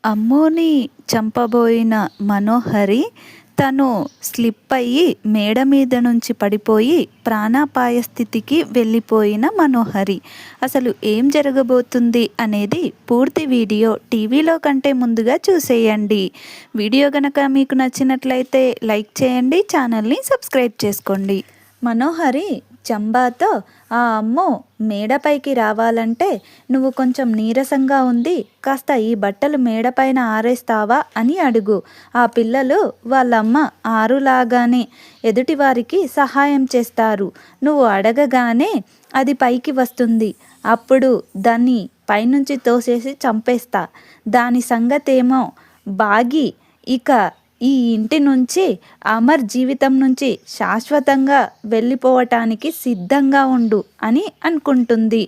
అమ్మోని చంపబోయిన మనోహరి తను స్లిప్ అయ్యి మేడ మీద నుంచి పడిపోయి ప్రాణాపాయ స్థితికి వెళ్ళిపోయిన మనోహరి. అసలు ఏం జరగబోతుంది అనేది పూర్తి వీడియో టీవీలో కంటే ముందుగా చూసేయండి. వీడియో గనక మీకు నచ్చినట్లయితే లైక్ చేయండి, ఛానల్ని సబ్స్క్రైబ్ చేసుకోండి. మనోహరి చంబాతో, ఆ అమ్మో మేడపైకి రావాలంటే నువ్వు కొంచెం నీరసంగా ఉంది, కాస్త ఈ బట్టలు మేడపైన ఆరేస్తావా అని అడుగు. ఆ పిల్లలు వాళ్ళమ్మ ఆరులాగానే ఎదుటివారికి సహాయం చేస్తారు. నువ్వు అడగగానే అది పైకి వస్తుంది. అప్పుడు దాన్ని పైనుంచి తోసేసి చంపేస్తా. దాని సంగతేమో బాగి ఇక ఈ ఇంటి నుంచి, అమర్ జీవితం నుంచి శాశ్వతంగా వెళ్ళిపోవటానికి సిద్ధంగా ఉండు అని అనుకుంటుంది.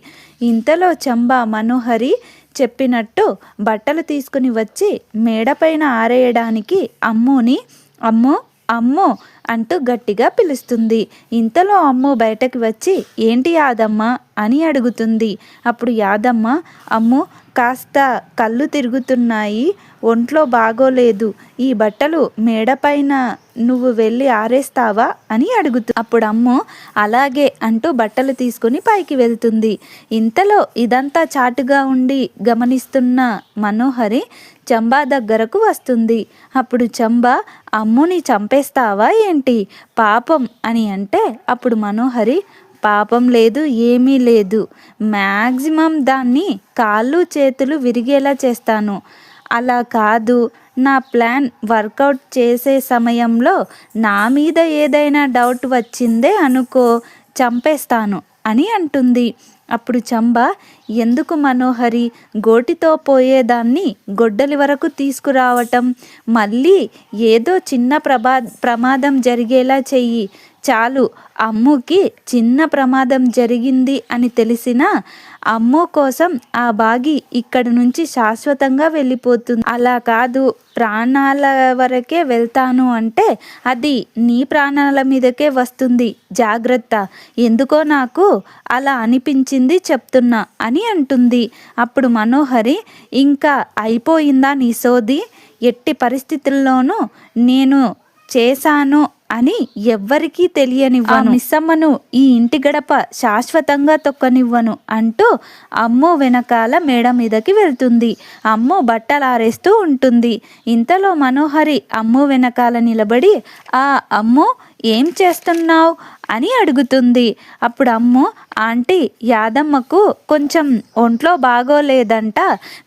ఇంతలో చంబా మనోహరి చెప్పినట్టు బట్టలు తీసుకుని వచ్చి మేడపైన ఆరేయడానికి అమ్ముని అమ్మో అమ్మో అంటూ గట్టిగా పిలుస్తుంది. ఇంతలో అమ్ము బయటకు వచ్చి ఏంటి యాదమ్మ అని అడుగుతుంది. అప్పుడు యాదమ్మ, అమ్ము కాస్త కళ్ళు తిరుగుతున్నాయి, ఒంట్లో బాగోలేదు, ఈ బట్టలు మేడపైన నువ్వు వెళ్ళి ఆరేస్తావా అని అడుగుతుంది. అప్పుడు అమ్ము అలాగే అంటూ బట్టలు తీసుకుని పైకి వెళ్తుంది. ఇంతలో ఇదంతా చాటుగా ఉండి గమనిస్తున్న మనోహరి చంబా దగ్గరకు వస్తుంది. అప్పుడు చంబా, అమ్ముని చంపేస్తావా ఏంటి, పాపం అని అంటే అప్పుడు మనోహరి, పాపం లేదు, ఏమీ లేదు, మ్యాక్సిమం దాన్ని కాళ్ళు చేతులు విరిగేలా చేస్తాను. అలా కాదు, నా ప్లాన్ వర్కౌట్ చేసే సమయంలో నా మీద ఏదైనా డౌట్ వచ్చిందే అనుకో, చంపేస్తాను అని అంటుంది. అప్పుడు చంబా, ఎందుకు మనోహరి గోటితో పోయేదాన్ని గొడ్డలి వరకు తీసుకురావటం, మళ్ళీ ఏదో చిన్న ప్రమాదం జరిగేలా చెయ్యి చాలు. అమ్ముకి చిన్న ప్రమాదం జరిగింది అని తెలిసినా అమ్ము కోసం ఆ బాగి ఇక్కడి నుంచి శాశ్వతంగా వెళ్ళిపోతుంది. అలా కాదు, ప్రాణాల వరకే వెళ్తాను అంటే అది నీ ప్రాణాల మీదకే వస్తుంది, జాగ్రత్త. ఎందుకో నాకు అలా అనిపించింది చెప్తున్నా అని అంటుంది. అప్పుడు మనోహరి, ఇంకా అయిపోయిందా నీ సోది, ఎట్టి పరిస్థితుల్లోనూ నేను చేశాను అని ఎవ్వరికీ తెలియనివ్వను, మిస్సమ్మను ఈ ఇంటి గడప శాశ్వతంగా తొక్కనివ్వను అంటూ అమ్ము వెనకాల మేడ మీదకి వెళ్తుంది. అమ్ము బట్టలు ఆరేస్తూ ఉంటుంది. ఇంతలో మనోహరి అమ్ము వెనకాల నిలబడి, ఆ అమ్ము ఏం చేస్తున్నావు అని అడుగుతుంది. అప్పుడు అమ్ము, ఆంటీ యాదమ్మకు కొంచెం ఒంట్లో బాగోలేదంట,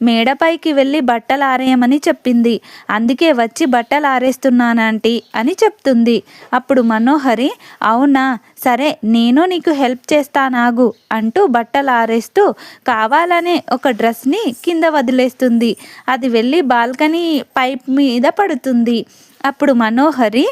మేడపైకి వెళ్ళి బట్టలు ఆరేయమని చెప్పింది, అందుకే వచ్చి బట్టలు ఆరేస్తున్నాను ఆంటీ అని చెప్తుంది. అప్పుడు మనోహరి, అవునా సరే నేను నీకు హెల్ప్ చేస్తానాగు అంటూ బట్టలు ఆరేస్తూ కావాలనే ఒక డ్రెస్ని కింద వదిలేస్తుంది. అది వెళ్ళి బాల్కనీ పైప్ మీద పడుతుంది. అప్పుడు మనోహరి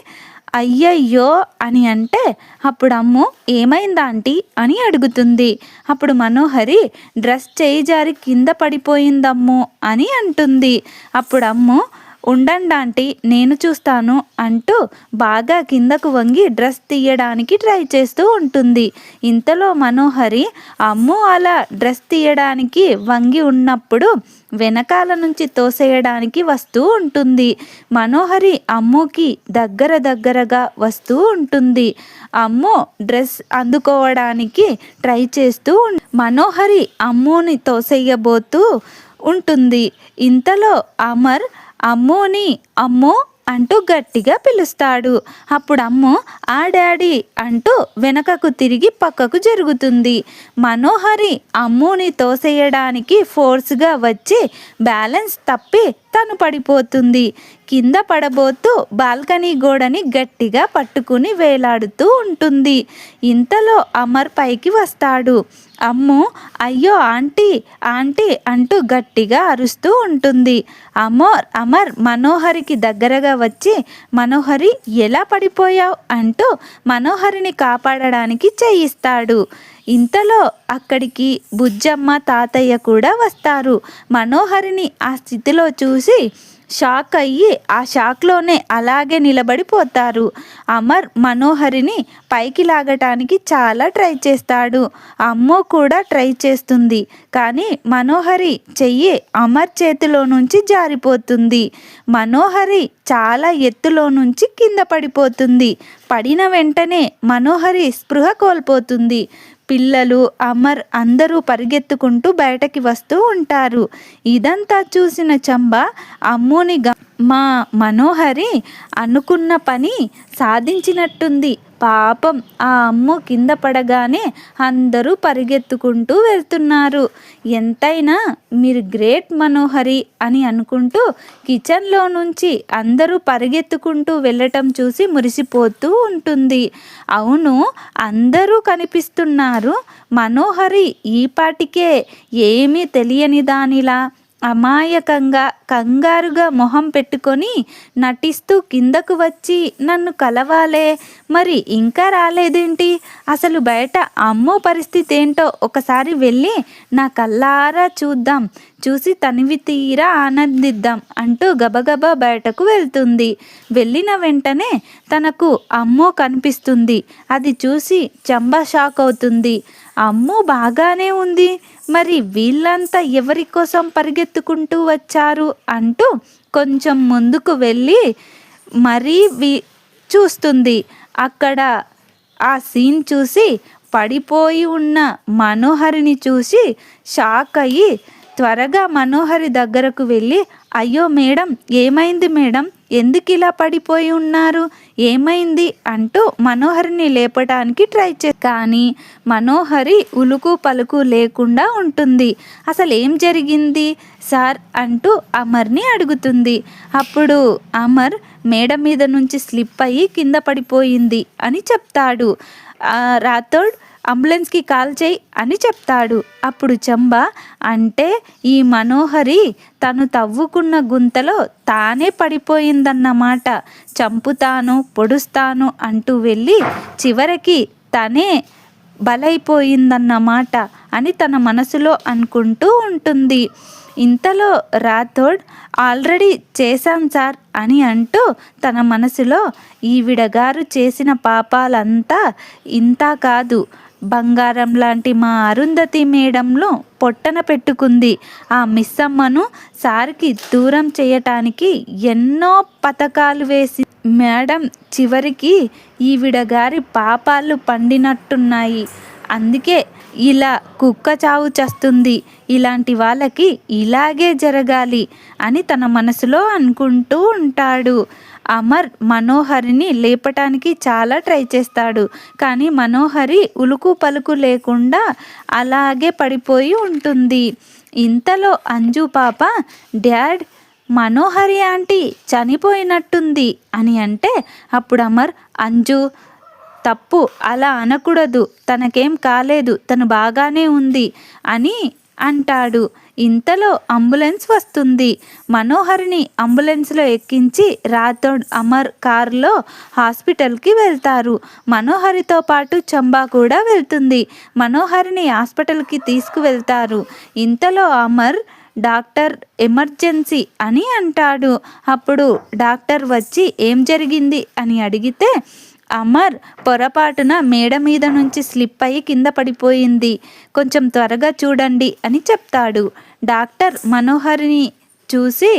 అయ్యయ్యో అని అంటే అప్పుడు అమ్ము ఏమైందా ఆంటీ అని అడుగుతుంది. అప్పుడు మనోహరి డ్రెస్ చేయి జారి కింద పడిపోయిందమ్ము అని అంటుంది. అప్పుడు అమ్ము ఉండండి ఆంటీ నేను చూస్తాను అంటూ బాగా కిందకు వంగి డ్రెస్ తీయడానికి ట్రై చేస్తూ ఉంటుంది. ఇంతలో మనోహరి అమ్ము అలా డ్రెస్ తీయడానికి వంగి ఉన్నప్పుడు వెనకాల నుంచి తోసేయడానికి వస్తూ ఉంటుంది. మనోహరి అమ్ముకి దగ్గరగా వస్తూ ఉంటుంది. అమ్ము డ్రెస్ అందుకోవడానికి ట్రై చేస్తూ మనోహరి అమ్ముని తోసేయబోతూ ఉంటుంది. ఇంతలో అమర్ అమ్ముని అమ్మో అంటూ గట్టిగా పిలుస్తాడు. అప్పుడు అమ్ము ఆ డాడీ అంటూ వెనకకు తిరిగి పక్కకు జరుగుతుంది. మనోహరి అమ్ముని తోసేయడానికి ఫోర్స్గా వచ్చి బ్యాలెన్స్ తప్పి తను పడిపోతుంది. కింద పడబోతూ బాల్కనీ గోడని గట్టిగా పట్టుకుని వేలాడుతూ ఉంటుంది. ఇంతలో అమర్ పైకి వస్తాడు. అమ్ము అయ్యో ఆంటీ ఆంటీ అంటూ గట్టిగా అరుస్తూ ఉంటుంది. అమర్ మనోహరికి దగ్గరగా వచ్చి, మనోహరి ఎలా పడిపోయావు అంటూ మనోహరిని కాపాడడానికి చేయిస్తాడు. ఇంతలో అక్కడికి బుజ్జమ్మ తాతయ్య కూడా వస్తారు. మనోహరిని ఆ స్థితిలో చూసి షాక్ అయ్యి ఆ షాక్లోనే అలాగే నిలబడిపోతారు. అమర్ మనోహరిని పైకి లాగటానికి చాలా ట్రై చేస్తాడు. అమ్మో కూడా ట్రై చేస్తుంది. కానీ మనోహరి చెయ్యి అమర్ చేతిలో నుంచి జారిపోతుంది. మనోహరి చాలా ఎత్తులో నుంచి కింద పడిపోతుంది. పడిన వెంటనే మనోహరి స్పృహ కోల్పోతుంది. పిల్లలు, అమర్ అందరూ పరిగెత్తుకుంటూ బయటకి వస్తూ ఉంటారు. ఇదంతా చూసిన చంబ అమ్ముని మా మనోహరి అనుకున్న పని సాధించినట్టుంది. పాపం ఆ అమ్ము కింద పడగానే అందరూ పరిగెత్తుకుంటూ వెళ్తున్నారు. ఎంతైనా మీరు గ్రేట్ మనోహరి అని అనుకుంటూ కిచెన్లో నుంచి అందరూ పరిగెత్తుకుంటూ వెళ్ళటం చూసి మురిసిపోతూ ఉంటుంది. అవును, అందరూ కనిపిస్తున్నారు. మనోహరి ఈపాటికే ఏమీ తెలియని దానిలా అమాయకంగా కంగారుగా మొహం పెట్టుకొని నటిస్తూ కిందకు వచ్చి నన్ను కలవాలే, మరి ఇంకా రాలేదేంటి, అసలు బయట అమ్మో పరిస్థితి ఏంటో ఒకసారి వెళ్ళి నా కళ్ళారా చూద్దాం, చూసి తనివి తీరా ఆనందిద్దాం అంటూ గబగబా బయటకు వెళ్తుంది. వెళ్ళిన వెంటనే తనకు అమ్మో కనిపిస్తుంది. అది చూసి చంబా షాక్ అవుతుంది. అమ్మో బాగానే ఉంది, మరి వీళ్ళంతా ఎవరి కోసం పరిగెత్తుకుంటూ వచ్చారు అంటూ కొంచెం ముందుకు వెళ్ళి మరీ చూస్తుంది. అక్కడ ఆ సీన్ చూసి పడిపోయి ఉన్న మనోహరిని చూసి షాక్ అయ్యి త్వరగా మనోహరి దగ్గరకు వెళ్ళి, అయ్యో మేడం, ఏమైంది మేడం, ఎందుకు ఇలా పడిపోయి ఉన్నారు, ఏమైంది అంటూ మనోహరిని లేపడానికి ట్రై కానీ మనోహరి ఉలుకు పలుకు లేకుండా ఉంటుంది. అసలు ఏం జరిగింది సార్ అంటూ అమర్ని అడుగుతుంది. అప్పుడు అమర్ మేడ మీద నుంచి స్లిప్ అయ్యి కింద పడిపోయింది అని చెప్తాడు. రాథోడ్ అంబులెన్స్కి కాల్ చేయి అని చెప్తాడు. అప్పుడు చంబా, అంటే ఈ మనోహరి తను తవ్వుకున్న గుంతలో తానే పడిపోయిందన్నమాట, చంపుతాను పొడుస్తాను అంటూ వెళ్ళి చివరికి తనే బలైపోయిందన్నమాట అని తన మనసులో అనుకుంటూ ఉంటుంది. ఇంతలో రాథోడ్, ఆల్రెడీ చేశాం సార్ అని అంటూ తన మనసులో ఈవిడ గారు చేసిన పాపాలంతా ఇంత కాదు, బంగారం లాంటి మా అరుంధతి మేడంలో పొట్టన పెట్టుకుంది. ఆ మిస్సమ్మను సార్కి దూరం చేయటానికి ఎన్నో పథకాలు వేసి మేడం చివరికి ఈవిడ గారి పాపాలు పండినట్టున్నాయి. అందుకే ఇలా కుక్క చావు చస్తుంది. ఇలాంటి వాళ్ళకి ఇలాగే జరగాలి అని తన మనసులో అనుకుంటూ ఉంటాడు. అమర్ మనోహరిని లేపటానికి చాలా ట్రై చేస్తాడు. కానీ మనోహరి ఉలుకు పలుకు లేకుండా అలాగే పడిపోయి ఉంటుంది. ఇంతలో అంజు పాప, డాడ్, మనోహరి ఆంటీ చనిపోయినట్టుంది అని అంటే అప్పుడు అమర్, అంజు తప్పు, అలా అనకూడదు, తనకేం కాలేదు, తను బాగానే ఉంది అని అంటాడు. ఇంతలో అంబులెన్స్ వస్తుంది. మనోహరిని అంబులెన్స్లో ఎక్కించి రాథోడ్ అమర్ కారులో హాస్పిటల్కి వెళ్తారు. మనోహరితో పాటు చంబా కూడా వెళ్తుంది. మనోహరిని హాస్పిటల్కి తీసుకువెళ్తారు. ఇంతలో అమర్, డాక్టర్ ఎమర్జెన్సీ అని అంటాడు. అప్పుడు డాక్టర్ వచ్చి ఏం జరిగింది అని అడిగితే అమర్ పొరపాటున మేడ మీద నుంచి స్లిప్ అయ్యి కింద పడిపోయింది, కొంచెం త్వరగా చూడండి అని చెప్తాడు. డాక్టర్ మనోహరిని చూసి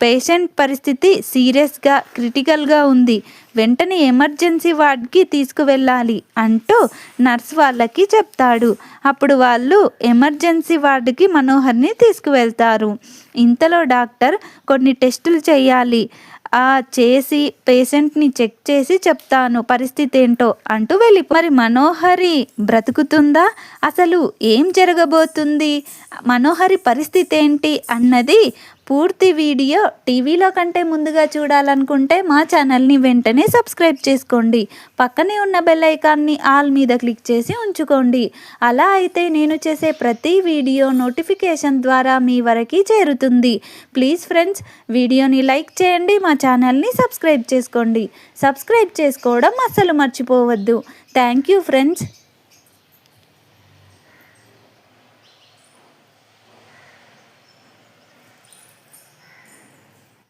పేషెంట్ పరిస్థితి సీరియస్గా క్రిటికల్గా ఉంది, వెంటనే ఎమర్జెన్సీ వార్డ్కి తీసుకువెళ్ళాలి అంటూ నర్స్ వాళ్ళకి చెప్తాడు. అప్పుడు వాళ్ళు ఎమర్జెన్సీ వార్డుకి మనోహర్ని తీసుకువెళ్తారు. ఇంతలో డాక్టర్ కొన్ని టెస్టులు చేయాలి, చేసి పేషెంట్ని చెక్ చేసి చెప్తాను పరిస్థితి ఏంటో అంటూ మరి మనోహరి బ్రతుకుతుందా, అసలు ఏం జరగబోతుంది, మనోహరి పరిస్థితి ఏంటి అన్నది పూర్తి వీడియో టీవీలో కంటే ముందుగా చూడాలనుకుంటే మా ఛానల్ని వెంటనే సబ్స్క్రైబ్ చేసుకోండి. పక్కనే ఉన్న బెల్ ఐకాన్ని ఆల్ మీద క్లిక్ చేసి ఉంచుకోండి. అలా అయితే నేను చేసే ప్రతి వీడియో నోటిఫికేషన్ ద్వారా మీ వరకు చేరుతుంది. ప్లీజ్ ఫ్రెండ్స్, వీడియోని లైక్ చేయండి, మా ఛానల్ని సబ్స్క్రైబ్ చేసుకోండి. సబ్స్క్రైబ్ చేసుకోవడం అస్సలు మర్చిపోవద్దు. Thank you friends.